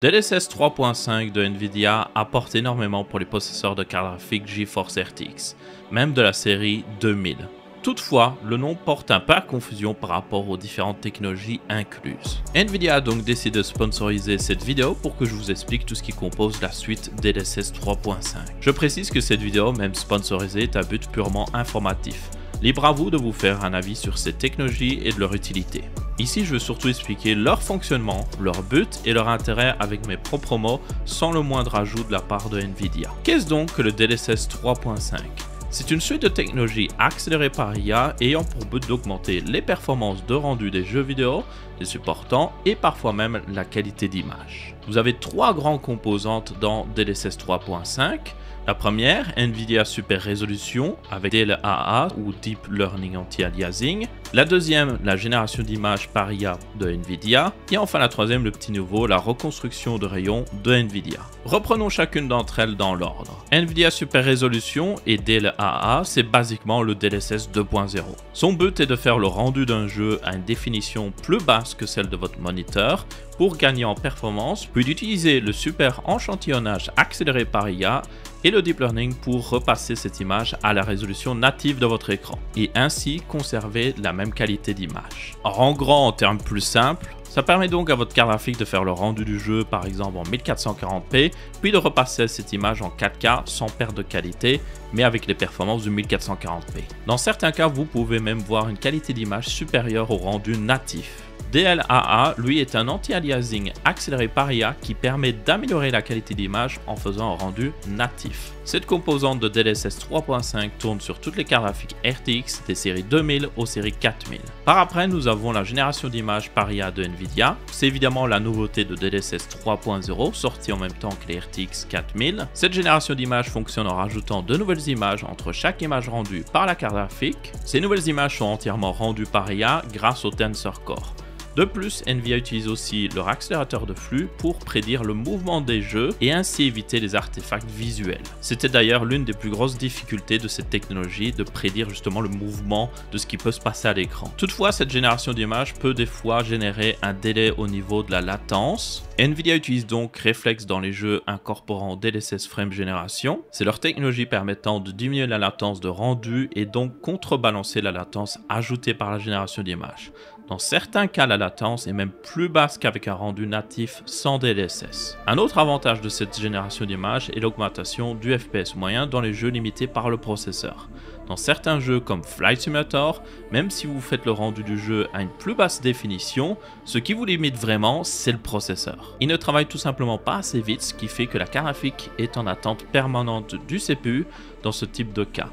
DLSS 3.5 de Nvidia apporte énormément pour les possesseurs de cartes graphiques GeForce RTX, même de la série 2000. Toutefois, le nom porte un peu à confusion par rapport aux différentes technologies incluses. Nvidia a donc décidé de sponsoriser cette vidéo pour que je vous explique tout ce qui compose la suite DLSS 3.5. Je précise que cette vidéo, même sponsorisée, est à but purement informatif. Libre à vous de vous faire un avis sur ces technologies et de leur utilité. Ici, je veux surtout expliquer leur fonctionnement, leur but et leur intérêt avec mes propres mots sans le moindre ajout de la part de Nvidia. Qu'est-ce donc que le DLSS 3.5 ? C'est une suite de technologies accélérées par IA ayant pour but d'augmenter les performances de rendu des jeux vidéo, des supportants et parfois même la qualité d'image. Vous avez trois grandes composantes dans DLSS 3.5. La première, Nvidia Super Résolution avec DLAA ou Deep Learning Anti-Aliasing. La deuxième, la génération d'images par IA de Nvidia. Et enfin la troisième, le petit nouveau, la reconstruction de rayons de Nvidia. Reprenons chacune d'entre elles dans l'ordre. Nvidia Super Résolution et DLAA, c'est basiquement le DLSS 2.0. Son but est de faire le rendu d'un jeu à une définition plus basse que celle de votre moniteur pour gagner en performance, puis d'utiliser le super enchantillonnage accéléré par IA et le deep learning pour repasser cette image à la résolution native de votre écran et ainsi conserver la même qualité d'image. En gros, en termes plus simples, ça permet donc à votre carte graphique de faire le rendu du jeu par exemple en 1440p, puis de repasser cette image en 4K sans perte de qualité, mais avec les performances du 1440p. Dans certains cas, vous pouvez même voir une qualité d'image supérieure au rendu natif. DLAA, lui, est un anti-aliasing accéléré par IA qui permet d'améliorer la qualité d'image en faisant un rendu natif. Cette composante de DLSS 3.5 tourne sur toutes les cartes graphiques RTX des séries 2000 aux séries 4000. Par après, nous avons la génération d'images par IA de Nvidia. C'est évidemment la nouveauté de DLSS 3.0 sortie en même temps que les RTX 4000. Cette génération d'images fonctionne en rajoutant de nouvelles images entre chaque image rendue par la carte graphique. Ces nouvelles images sont entièrement rendues par IA grâce au Tensor Core. De plus, Nvidia utilise aussi leur accélérateur de flux pour prédire le mouvement des jeux et ainsi éviter les artefacts visuels. C'était d'ailleurs l'une des plus grosses difficultés de cette technologie, de prédire justement le mouvement de ce qui peut se passer à l'écran. Toutefois, cette génération d'images peut des fois générer un délai au niveau de la latence. Nvidia utilise donc Reflex dans les jeux incorporant DLSS Frame Generation. C'est leur technologie permettant de diminuer la latence de rendu et donc contrebalancer la latence ajoutée par la génération d'images. Dans certains cas, la latence est même plus basse qu'avec un rendu natif sans DLSS. Un autre avantage de cette génération d'images est l'augmentation du FPS moyen dans les jeux limités par le processeur. Dans certains jeux comme Flight Simulator, même si vous faites le rendu du jeu à une plus basse définition, ce qui vous limite vraiment, c'est le processeur. Il ne travaille tout simplement pas assez vite, ce qui fait que la carte graphique est en attente permanente du CPU dans ce type de cas.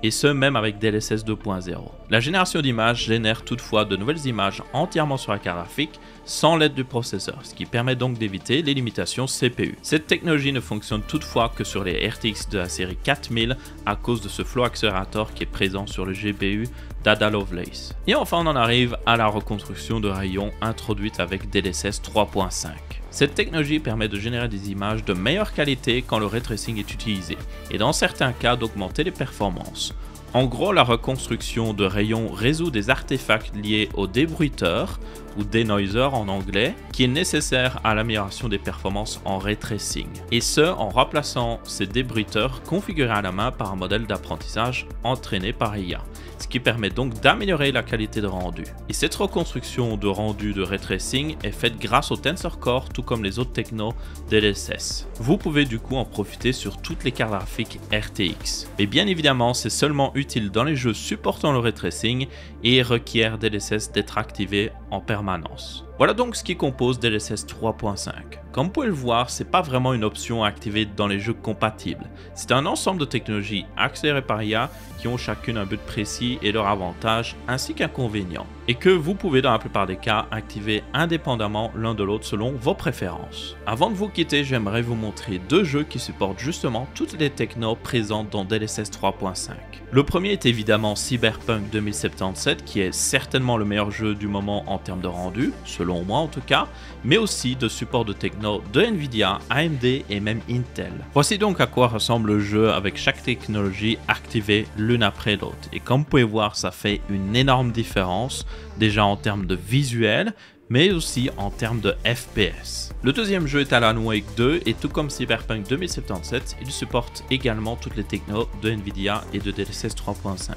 Et ce même avec DLSS 2.0. La génération d'images génère toutefois de nouvelles images entièrement sur la carte graphique sans l'aide du processeur, ce qui permet donc d'éviter les limitations CPU. Cette technologie ne fonctionne toutefois que sur les RTX de la série 4000 à cause de ce flow accélérateur qui est présent sur le GPU d'Ada Lovelace. Et enfin on en arrive à la reconstruction de rayons introduite avec DLSS 3.5. Cette technologie permet de générer des images de meilleure qualité quand le ray tracing est utilisé, et dans certains cas d'augmenter les performances. En gros, la reconstruction de rayons résout des artefacts liés au débruiteur, ou denoiser en anglais, qui est nécessaire à l'amélioration des performances en ray tracing. Et ce, en remplaçant ces débruiteurs configurés à la main par un modèle d'apprentissage entraîné par IA. Ce qui permet donc d'améliorer la qualité de rendu. Et cette reconstruction de rendu de ray tracing est faite grâce au Tensor Core, tout comme les autres technos DLSS. Vous pouvez du coup en profiter sur toutes les cartes graphiques RTX. Mais bien évidemment, c'est seulement utile dans les jeux supportant le ray tracing et requiert DLSS d'être activé en permanence. Voilà donc ce qui compose DLSS 3.5. Comme vous pouvez le voir, c'est pas vraiment une option à activer dans les jeux compatibles. C'est un ensemble de technologies accélérées par IA qui ont chacune un but précis et leurs avantages ainsi qu'inconvénients, et que vous pouvez dans la plupart des cas activer indépendamment l'un de l'autre selon vos préférences. Avant de vous quitter, j'aimerais vous montrer deux jeux qui supportent justement toutes les technos présentes dans DLSS 3.5. Le premier est évidemment Cyberpunk 2077 qui est certainement le meilleur jeu du moment en termes de rendu, selon moi en tout cas, mais aussi de support de techno de Nvidia, AMD et même Intel. Voici donc à quoi ressemble le jeu avec chaque technologie activée l'une après l'autre, et comme vous pouvez voir, ça fait une énorme différence déjà en termes de visuel, mais aussi en termes de FPS. Le deuxième jeu est Alan Wake 2 et tout comme Cyberpunk 2077, il supporte également toutes les technos de Nvidia et de DLSS 3.5.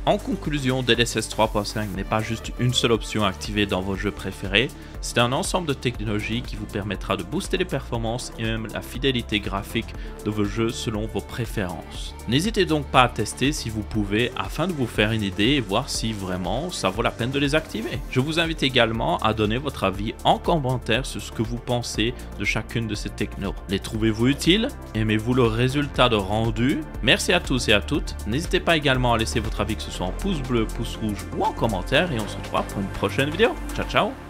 En conclusion, DLSS 3.5 n'est pas juste une seule option activée dans vos jeux préférés, c'est un ensemble de technologies qui vous permettra de booster les performances et même la fidélité graphique de vos jeux selon vos préférences. N'hésitez donc pas à tester si vous pouvez afin de vous faire une idée et voir si vraiment ça vaut la peine de les activer. Je vous invite également à donner votre avis en commentaire sur ce que vous pensez de chacune de ces technos. Les trouvez-vous utiles? Aimez-vous le résultat de rendu? Merci à tous et à toutes. N'hésitez pas également à laisser votre avis, que ce soit en pouce bleu, pouce rouge ou en commentaire, et on se retrouve pour une prochaine vidéo. Ciao ciao!